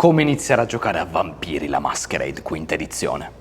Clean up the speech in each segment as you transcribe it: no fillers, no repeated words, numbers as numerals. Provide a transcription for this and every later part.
Come iniziare a giocare a Vampiri la Masquerade quinta edizione?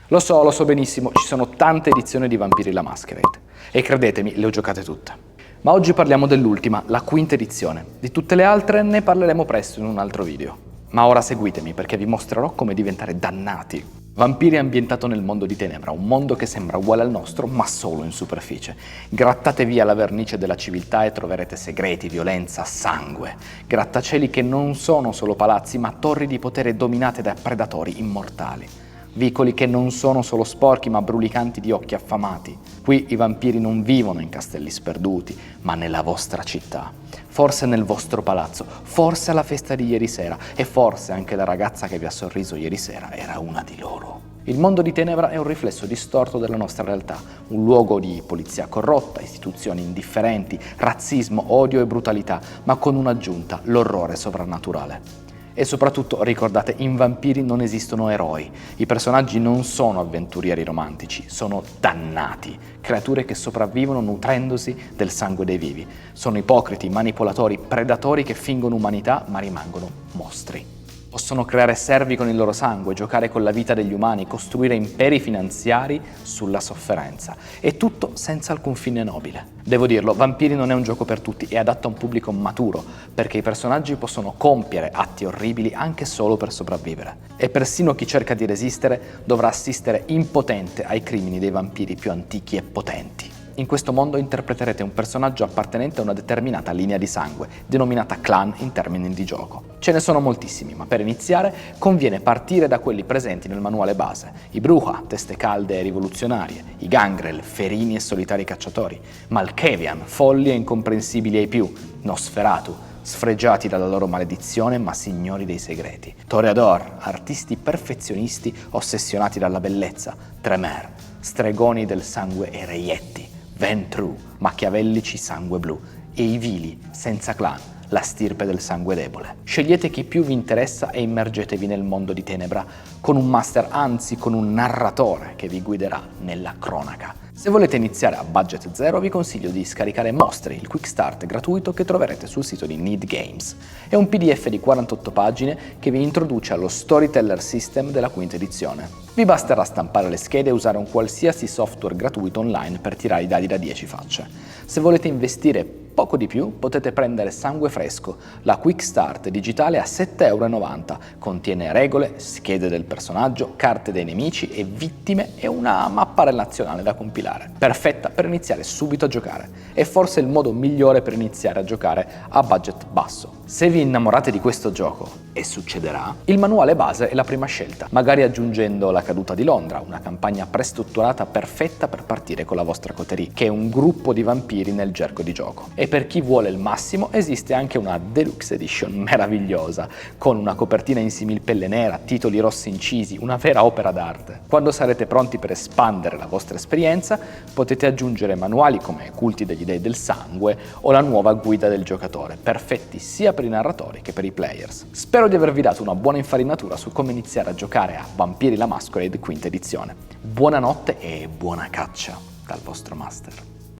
Lo so benissimo, ci sono tante edizioni di Vampiri la Masquerade e credetemi, le ho giocate tutte. Ma oggi parliamo dell'ultima, la quinta edizione. Di tutte le altre ne parleremo presto in un altro video. Ma ora seguitemi perché vi mostrerò come diventare dannati. Vampiri è ambientato nel mondo di Tenebra, un mondo che sembra uguale al nostro, ma solo in superficie. Grattate via la vernice della civiltà e troverete segreti, violenza, sangue. Grattacieli che non sono solo palazzi, ma torri di potere dominate da predatori immortali. Vicoli che non sono solo sporchi, ma brulicanti di occhi affamati. Qui i vampiri non vivono in castelli sperduti, ma nella vostra città. Forse nel vostro palazzo, forse alla festa di ieri sera e forse anche la ragazza che vi ha sorriso ieri sera era una di loro. Il mondo di Tenebra è un riflesso distorto della nostra realtà, un luogo di polizia corrotta, istituzioni indifferenti, razzismo, odio e brutalità, ma con un'aggiunta, l'orrore sovrannaturale. E soprattutto ricordate, in Vampiri non esistono eroi, i personaggi non sono avventurieri romantici, sono dannati, creature che sopravvivono nutrendosi del sangue dei vivi, sono ipocriti, manipolatori, predatori che fingono umanità ma rimangono mostri. Possono creare servi con il loro sangue, giocare con la vita degli umani, costruire imperi finanziari sulla sofferenza. E tutto senza alcun fine nobile. Devo dirlo, Vampiri non è un gioco per tutti, è adatto a un pubblico maturo, perché i personaggi possono compiere atti orribili anche solo per sopravvivere. E persino chi cerca di resistere dovrà assistere impotente ai crimini dei vampiri più antichi e potenti. In questo mondo interpreterete un personaggio appartenente a una determinata linea di sangue, denominata clan in termini di gioco. Ce ne sono moltissimi, ma per iniziare conviene partire da quelli presenti nel manuale base. I Brujah, teste calde e rivoluzionarie, i Gangrel, ferini e solitari cacciatori, Malkavian, folli e incomprensibili ai più, Nosferatu, sfregiati dalla loro maledizione ma signori dei segreti, Toreador, artisti perfezionisti ossessionati dalla bellezza, Tremere, stregoni del sangue e reietti, Ventrue, machiavellici sangue blu, e i Vili, senza clan, la stirpe del sangue debole. Scegliete chi più vi interessa e immergetevi nel mondo di Tenebra con un master, anzi con un narratore che vi guiderà nella cronaca. Se volete iniziare a budget zero vi consiglio di scaricare Mostri, il quick start gratuito che troverete sul sito di Need Games. È un PDF di 48 pagine che vi introduce allo Storyteller System della quinta edizione. Vi basterà stampare le schede e usare un qualsiasi software gratuito online per tirare i dadi da 10 facce. Se volete investire poco di più, potete prendere Sangue Fresco, la quick start digitale a 7,90 €. Contiene regole, schede del personaggio, carte dei nemici e vittime e una mappa relazionale da compilare. Perfetta per iniziare subito a giocare. È forse il modo migliore per iniziare a giocare a budget basso. Se vi innamorate di questo gioco, e succederà, il manuale base è la prima scelta, magari aggiungendo La caduta di Londra, una campagna prestrutturata perfetta per partire con la vostra coterie, che è un gruppo di vampiri nel gergo di gioco. E per chi vuole il massimo esiste anche una Deluxe Edition meravigliosa, con una copertina in similpelle nera, titoli rossi incisi, una vera opera d'arte. Quando sarete pronti per espandere la vostra esperienza, potete aggiungere manuali come Culti degli Dei del Sangue o la nuova guida del giocatore, perfetti sia per i narratori che per i players. Spero di avervi dato una buona infarinatura su come iniziare a giocare a Vampiri la Masquerade quinta edizione. Buonanotte e buona caccia dal vostro master.